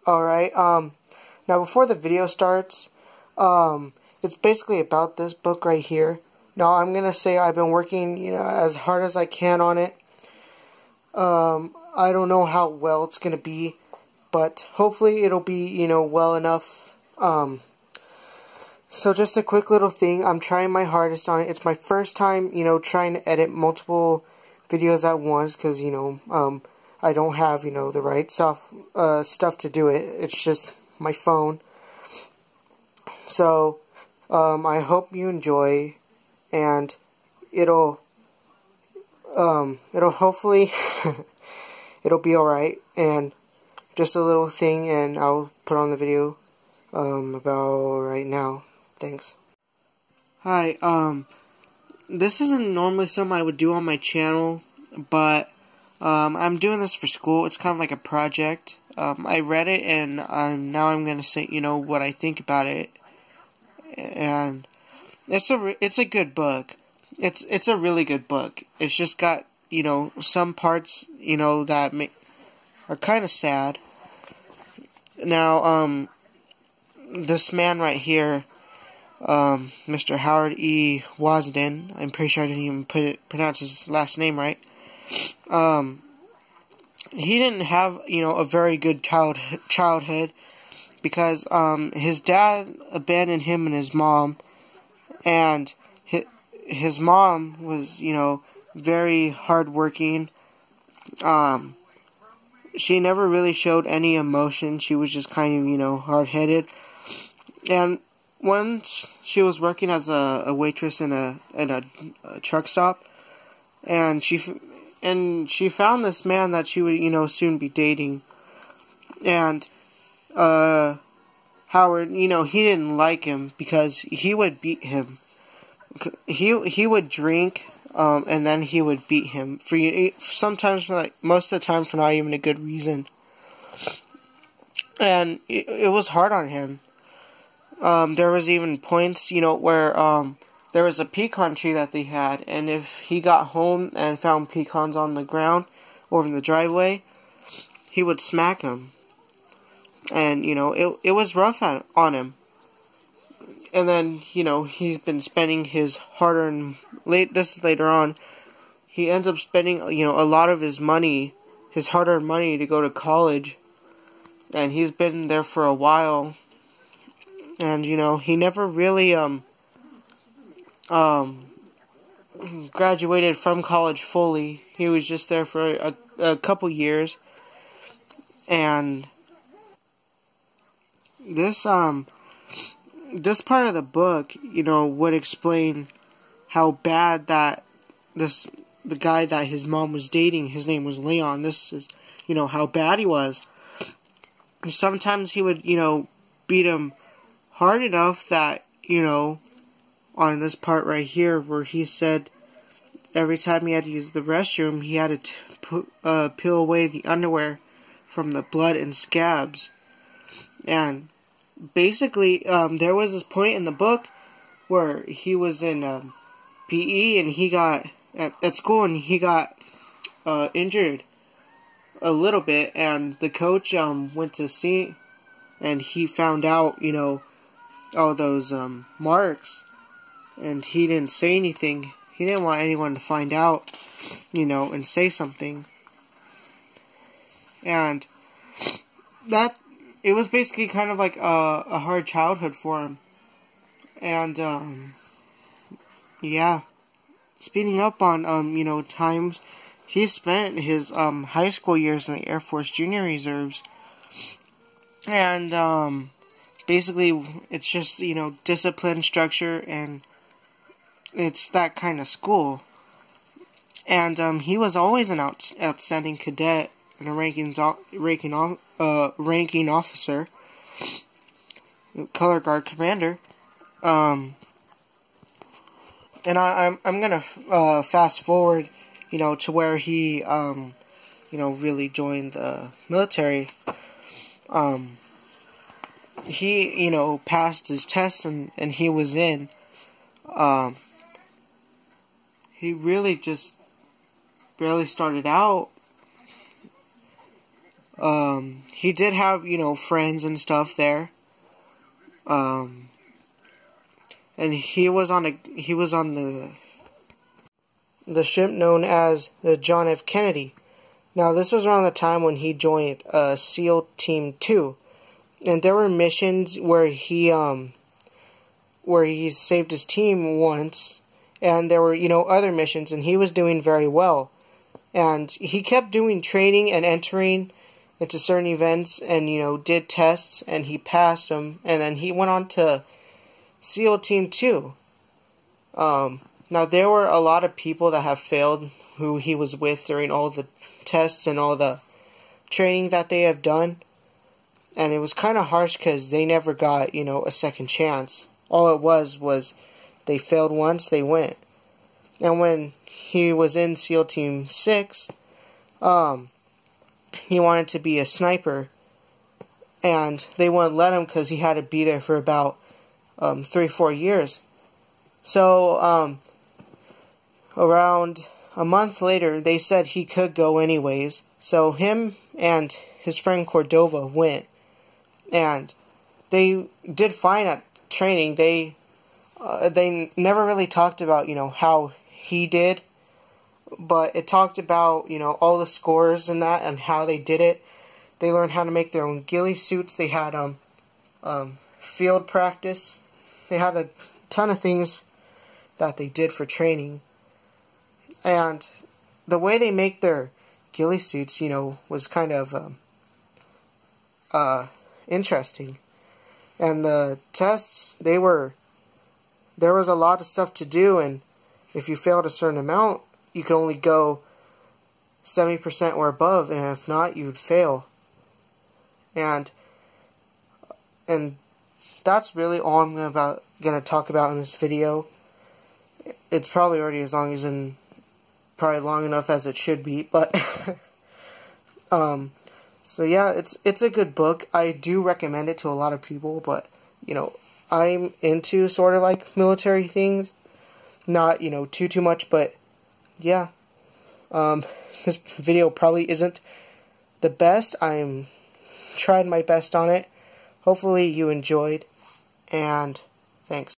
Alright, now before the video starts, it's basically about this book right here. Now I'm gonna say I've been working, as hard as I can on it. I don't know how well it's gonna be, but hopefully it'll be, well enough. So just a quick little thing, I'm trying my hardest on it. It's my first time, trying to edit multiple videos at once, because, I don't have, the right stuff to do it. It's just my phone. So, I hope you enjoy, and it'll hopefully, it'll be alright, and just a little thing, and I'll put on the video, about right now. Thanks. Hi, this isn't normally something I would do on my channel, but I'm doing this for school. It's kind of like a project. I read it, and now I'm gonna say, what I think about it. And it's a good book. It's a really good book. It's just got, some parts, that are kind of sad. Now, this man right here, Mr. Howard E. Wasden, I'm pretty sure I didn't even pronounce his last name right. He didn't have, a very good childhood, because his dad abandoned him and his mom, and his mom was, very hardworking. She never really showed any emotion. She was just kind of, hard-headed. And once she was working as a waitress in a truck stop, and she found this man that she would, soon be dating. And Howard, he didn't like him because he would beat him. He would drink, and then he would beat him sometimes, most of the time, for not even a good reason. And it was hard on him. There was even points, where there was a pecan tree that they had, and if he got home and found pecans on the ground or in the driveway, he would smack him. And, it was rough on him. And then, he's been spending his hard-earned, this is later on, he ends up spending, a lot of his money, his hard-earned money, to go to college. And he's been there for a while. And, he never really, graduated from college fully. He was just there for a couple years. And this part of the book, would explain how bad that the guy that his mom was dating, his name was Leon, this is, how bad he was. Sometimes he would, beat him hard enough that, on this part right here, where he said every time he had to use the restroom, he had to peel away the underwear from the blood and scabs. And basically, there was this point in the book where he was in PE, and he got at school, and he got injured a little bit, and the coach went to see, and he found out, all those marks, and he didn't say anything. He didn't want anyone to find out, and say something. And that, it was basically kind of like a hard childhood for him. And, yeah. Speeding up on, times, he spent his, high school years in the Air Force Junior Reserves. And, basically, it's just, discipline, structure, and it's that kind of school. And, he was always an outstanding cadet and a ranking officer, color guard commander. And I'm gonna fast forward, to where he really joined the military. He passed his tests, and he was in. He really just barely started out. He did have, friends and stuff there. And he was on the ship known as the John F. Kennedy. Now, this was around the time when he joined SEAL Team 2. And there were missions where he saved his team once, and there were, other missions, and he was doing very well. And he kept doing training and entering into certain events and, did tests, and he passed them, and then he went on to SEAL Team 2. Now, there were a lot of people that have failed who he was with during all the tests and all the training that they have done. And it was kind of harsh because they never got, a second chance. All it was they failed once, they went. And when he was in SEAL Team 6, he wanted to be a sniper. And they wouldn't let him because he had to be there for about 3-4 years. So, around a month later, they said he could go anyways. So him and his friend Cordova went. And they did fine at training. They never really talked about, how he did. But it talked about, all the scores and that and how they did it. They learned how to make their own ghillie suits. They had field practice. They had a ton of things that they did for training. And the way they make their ghillie suits, was kind of interesting. And the tests, there was a lot of stuff to do, and if you failed a certain amount, you could only go 70% or above, and if not, you'd fail. And that's really all I'm gonna talk about in this video. It's probably already as long as probably long enough as it should be, but so yeah, it's a good book. I do recommend it to a lot of people, but I'm into sort of like military things, not too much, but yeah, this video probably isn't the best. I'm tried my best on it. Hopefully you enjoyed, and thanks.